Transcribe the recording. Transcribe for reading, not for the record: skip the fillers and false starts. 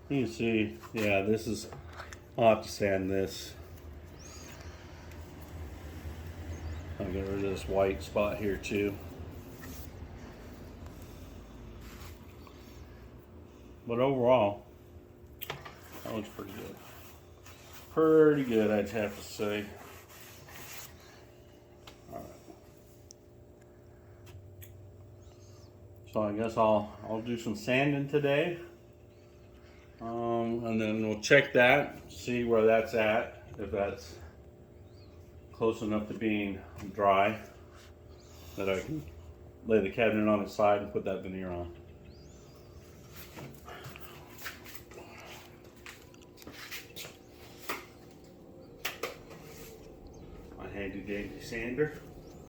You can see, yeah, this is, I'll have to sand this. I'll get rid of this white spot here too. But overall, that looks pretty good. Pretty good, I'd have to say. All right. So I guess I'll do some sanding today. And then we'll check that, see where that's at, if that's close enough to being dry that I can lay the cabinet on its side and put that veneer on. My handy dandy sander.